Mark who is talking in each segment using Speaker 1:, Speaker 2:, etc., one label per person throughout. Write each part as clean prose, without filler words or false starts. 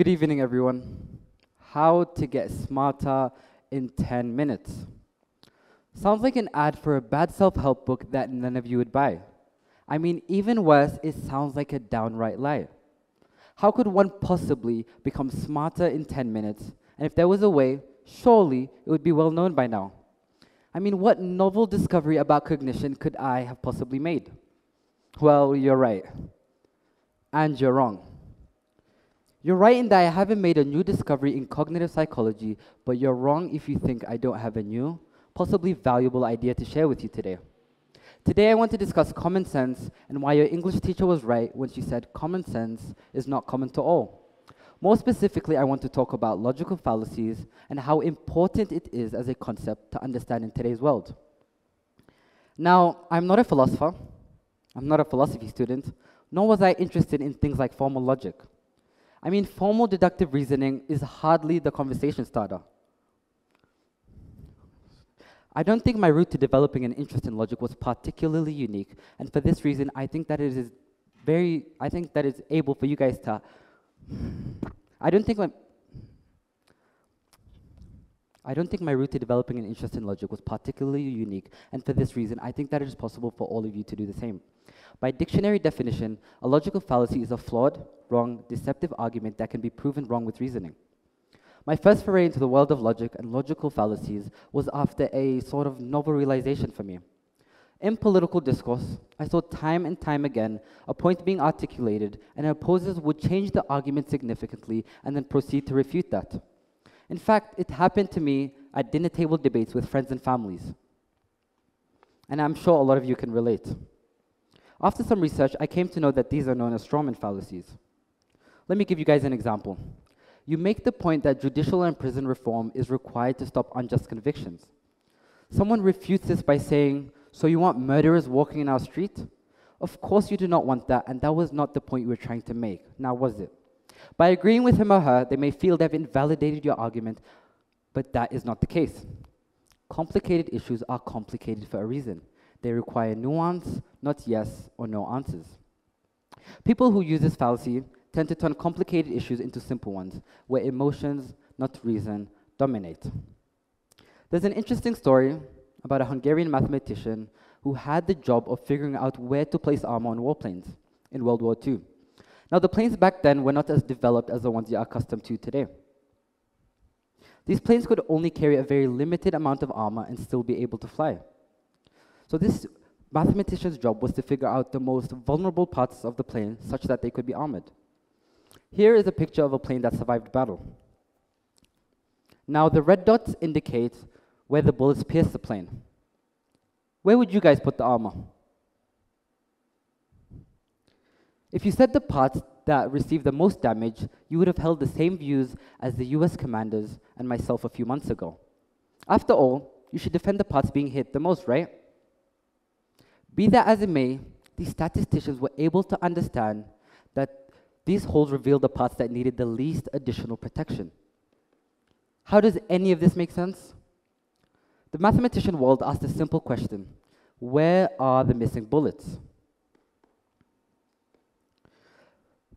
Speaker 1: Good evening, everyone. How to get smarter in 10 minutes. Sounds like an ad for a bad self-help book that none of you would buy. I mean, even worse, it sounds like a downright lie. How could one possibly become smarter in 10 minutes? And if there was a way, surely it would be well known by now. I mean, what novel discovery about cognition could I have possibly made? Well, you're right. And you're wrong. You're right in that I haven't made a new discovery in cognitive psychology, but you're wrong if you think I don't have a new, possibly valuable idea to share with you today. Today I want to discuss common sense and why your English teacher was right when she said common sense is not common to all. More specifically, I want to talk about logical fallacies and how important it is as a concept to understand in today's world. Now, I'm not a philosopher, I'm not a philosophy student, nor was I interested in things like formal logic. I mean, formal deductive reasoning is hardly the conversation starter. I don't think my route to developing an interest in logic was particularly unique, and for this reason, I think that it's able for you guys to. I don't think my route to developing an interest in logic was particularly unique, and for this reason, I think that it is possible for all of you to do the same. By dictionary definition, a logical fallacy is a flawed, wrong, deceptive argument that can be proven wrong with reasoning. My first foray into the world of logic and logical fallacies was after a sort of novel realization for me. In political discourse, I saw time and time again a point being articulated, and opposers would change the argument significantly and then proceed to refute that. In fact, it happened to me at dinner table debates with friends and families. And I'm sure a lot of you can relate. After some research, I came to know that these are known as Stroman Fallacies. Let me give you guys an example. You make the point that judicial and prison reform is required to stop unjust convictions. Someone refutes this by saying, "So you want murderers walking in our street?" Of course you do not want that, and that was not the point you were trying to make. Now was it? By agreeing with him or her, they may feel they've invalidated your argument, but that is not the case. Complicated issues are complicated for a reason. They require nuance, not yes or no answers. People who use this fallacy tend to turn complicated issues into simple ones, where emotions, not reason, dominate. There's an interesting story about a Hungarian mathematician who had the job of figuring out where to place armor on warplanes in World War II. Now, the planes back then were not as developed as the ones you are accustomed to today. These planes could only carry a very limited amount of armor and still be able to fly. So this mathematician's job was to figure out the most vulnerable parts of the plane such that they could be armored. Here is a picture of a plane that survived battle. Now, the red dots indicate where the bullets pierced the plane. Where would you guys put the armor? If you said the parts that received the most damage, you would have held the same views as the US commanders and myself a few months ago. After all, you should defend the parts being hit the most, right? Be that as it may, these statisticians were able to understand that these holes revealed the parts that needed the least additional protection. How does any of this make sense? The mathematician world asked a simple question: where are the missing bullets?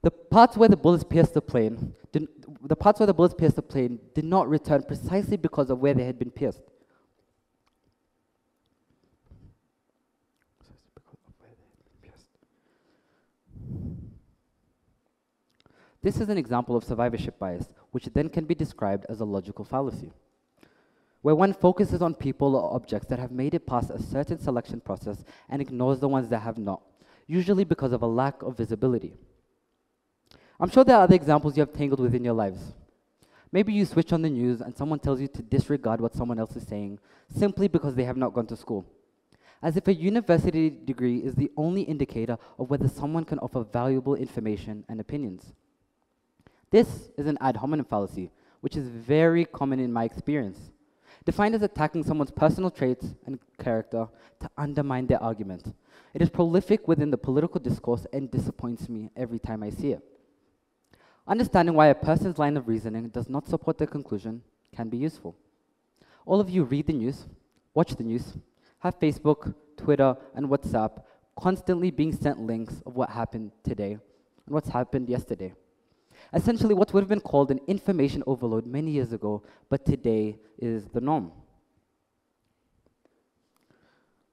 Speaker 1: The parts where the bullets pierced the plane did not return precisely because of where they had been pierced. This is an example of survivorship bias, which then can be described as a logical fallacy, where one focuses on people or objects that have made it past a certain selection process and ignores the ones that have not, usually because of a lack of visibility. I'm sure there are other examples you have tangled with in your lives. Maybe you switch on the news and someone tells you to disregard what someone else is saying simply because they have not gone to school, as if a university degree is the only indicator of whether someone can offer valuable information and opinions. This is an ad hominem fallacy, which is very common in my experience, defined as attacking someone's personal traits and character to undermine their argument. It is prolific within the political discourse and disappoints me every time I see it. Understanding why a person's line of reasoning does not support their conclusion can be useful. All of you read the news, watch the news, have Facebook, Twitter, and WhatsApp constantly being sent links of what happened today and what's happened yesterday. Essentially, what would have been called an information overload many years ago, but today is the norm.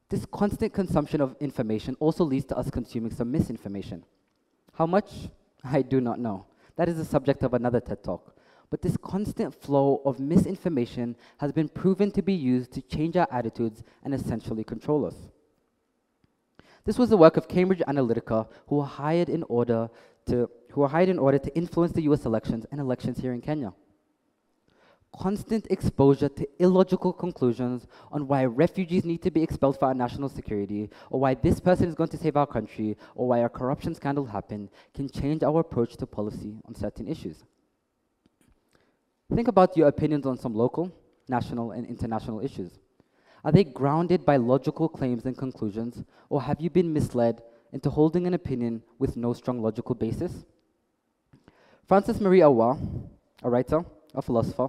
Speaker 1: This constant consumption of information also leads to us consuming some misinformation. How much? I do not know. That is the subject of another TED Talk. But this constant flow of misinformation has been proven to be used to change our attitudes and essentially control us. This was the work of Cambridge Analytica, who were hired in order to influence the US elections and elections here in Kenya. Constant exposure to illogical conclusions on why refugees need to be expelled for our national security, or why this person is going to save our country, or why a corruption scandal happened, can change our approach to policy on certain issues. Think about your opinions on some local, national, and international issues. Are they grounded by logical claims and conclusions, or have you been misled into holding an opinion with no strong logical basis? Francis Marie Awa, a writer, a philosopher,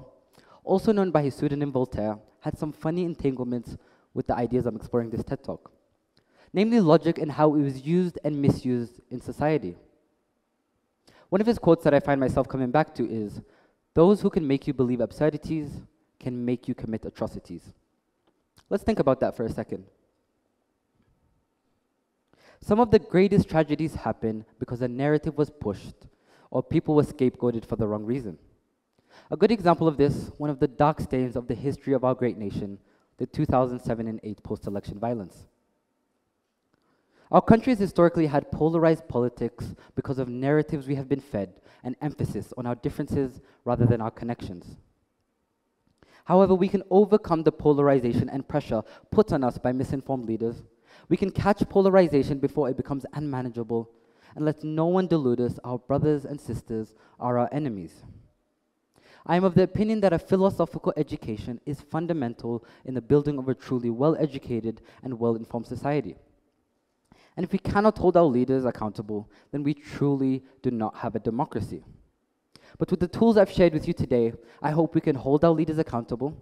Speaker 1: also known by his pseudonym Voltaire, had some funny entanglements with the ideas I'm exploring this TED Talk, namely logic and how it was used and misused in society. One of his quotes that I find myself coming back to is, "Those who can make you believe absurdities can make you commit atrocities." Let's think about that for a second. Some of the greatest tragedies happen because a narrative was pushed or people were scapegoated for the wrong reason. A good example of this, one of the dark stains of the history of our great nation, the 2007 and 8 post-election violence. Our country has historically had polarized politics because of narratives we have been fed and emphasis on our differences rather than our connections. However, we can overcome the polarization and pressure put on us by misinformed leaders. We can catch polarization before it becomes unmanageable and let no one delude us our brothers and sisters are our enemies. I am of the opinion that a philosophical education is fundamental in the building of a truly well-educated and well-informed society. And if we cannot hold our leaders accountable, then we truly do not have a democracy. But with the tools I've shared with you today, I hope we can hold our leaders accountable,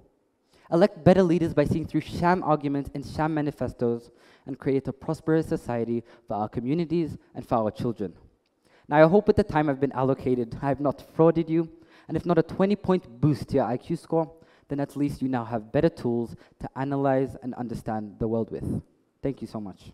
Speaker 1: elect better leaders by seeing through sham arguments and sham manifestos, and create a prosperous society for our communities and for our children. Now, I hope with the time I've been allocated, I have not frauded you, and if not a 20-point boost to your IQ score, then at least you now have better tools to analyze and understand the world with. Thank you so much.